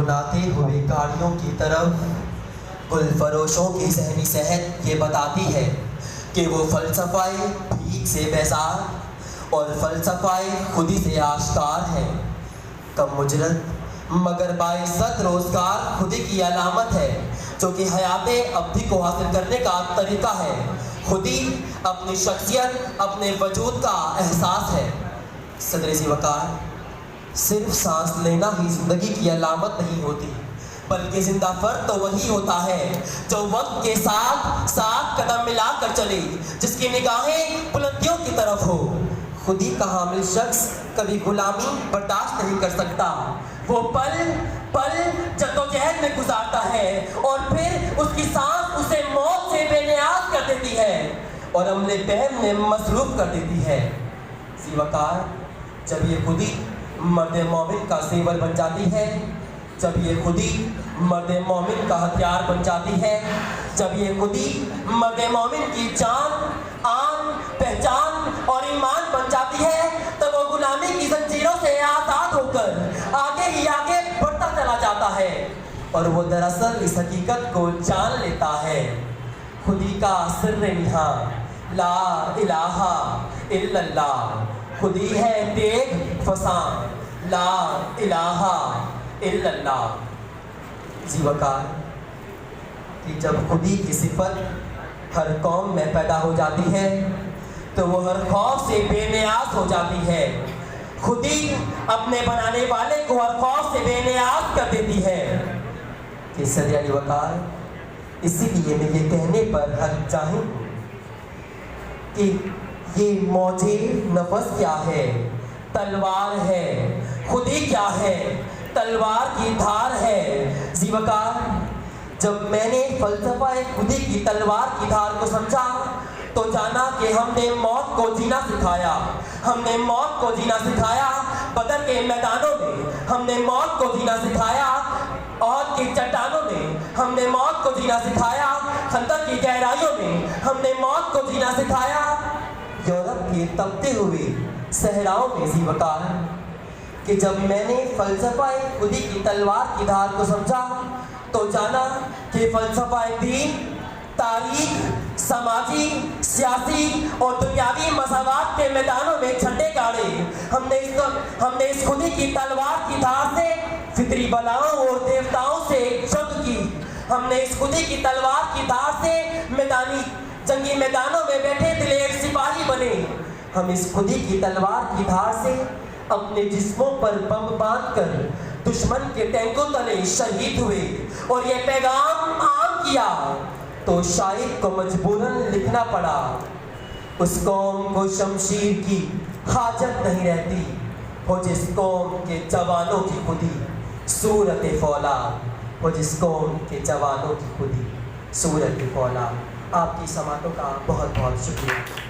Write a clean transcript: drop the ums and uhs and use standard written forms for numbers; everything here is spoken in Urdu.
منڈمناتے ہوئے گاڑیوں کی طرف گل فروشوں کی ذہنی صحت یہ بتاتی ہے کہ وہ فلسفہ بھیک سے بیزار اور فلسفہ خودی سے آشکار ہے۔ کم اجرت مگر باعزت روزگار خودی کی علامت ہے، جو کہ حیات ابدی کو حاصل کرنے کا طریقہ ہے۔ خودی اپنی شخصیت، اپنے وجود کا احساس ہے۔ صدر ذی وقار، صرف سانس لینا ہی زندگی کی علامت نہیں ہوتی، بلکہ زندہ فرد تو وہی ہوتا ہے جو وقت کے ساتھ ساتھ قدم ملا کر چلے، جس کی نگاہیں بلندیوں کی طرف ہو۔ خودی کا حامل شخص کبھی غلامی برداشت نہیں کر سکتا۔ وہ پل پل جدوجہد میں گزارتا ہے اور پھر اس کی سانس اسے موت سے بے نیاز کر دیتی ہے اور عمل بہن میں مصروف کر دیتی ہے۔ ذی وقار، جب یہ خودی مرد مومن کا زیور بن جاتی ہے، جب یہ خودی مرد مومن کا ہتھیار بن جاتی ہے، جب یہ خودی مرد مومن کی جان، آن، پہچان اور ایمان بن جاتی ہے، تب وہ غلامی کی زنجیروں سے آزاد ہو کر آگے ہی آگے بڑھتا چلا جاتا ہے اور وہ دراصل اس حقیقت کو جان لیتا ہے۔ خودی کا سر نہاں لا الہ الا اللہ، خودی ہے تیغ فساں لا الہ الا اللہ۔ ذی وقار، کہ جب خودی کی صفت ہر قوم میں پیدا ہو جاتی ہے تو وہ ہر خوف سے بے نیاز ہو جاتی ہے۔ خودی اپنے بنانے والے کو ہر خوف سے بے نیاز کر دیتی ہے۔ کہ صدر علی وقار، اسی لیے میں یہ کہنے پر حق چاہوں کہ یہ موج نفس کیا ہے؟ تلوار ہے۔ خودی کیا ہے؟ تلوار کی دھار ہے۔ ذی وقار، جب میں نے فلسفہ خودی کی تلوار کی دھار کو سمجھا تو جانا کہ ہم نے موت کو جینا سکھایا۔ ہم نے موت کو جینا سکھایا بدر کے میدانوں میں، ہم نے موت کو جینا سکھایا عہد کی چٹانوں میں، ہم نے موت کو جینا سکھایا خندق کی گہرائیوں میں، ہم نے موت کو جینا سکھایا یورپ کے تپتے ہوئے صحراؤں میں۔ ذی وقار، کہ جب میں نے فلسفہ خودی کی تلوار کی دھار کو سمجھا تو جانا کہ فلسفہ دین، تاریخ، سماجی، سیاسی اور دنیاوی مساوات کے میدانوں میں جھنڈے گاڑے۔ ہم نے اس خودی کی تلوار کی دھار سے فطری بلاؤں اور دیوتاؤں سے جنگ کی۔ ہم نے اس خودی کی تلوار کی دھار سے جنگی میدانوں میں بیٹھے دلیر سپاہی بنے۔ ہم اس خودی کی تلوار کی دھار سے اپنے جسموں پر بم باندھ کر دشمن کے ٹینکوں تلے شہید ہوئے اور یہ پیغام عام کیا تو شاعر کو مجبوراً لکھنا پڑا، اس قوم کو شمشیر کی حاجت نہیں رہتی ہو جس قوم کے جوانوں کی خودی صورت فولاد، ہو جس قوم کے جوانوں کی خودی صورت فولاد۔ آپ کی سماعتوں کا بہت بہت شکریہ۔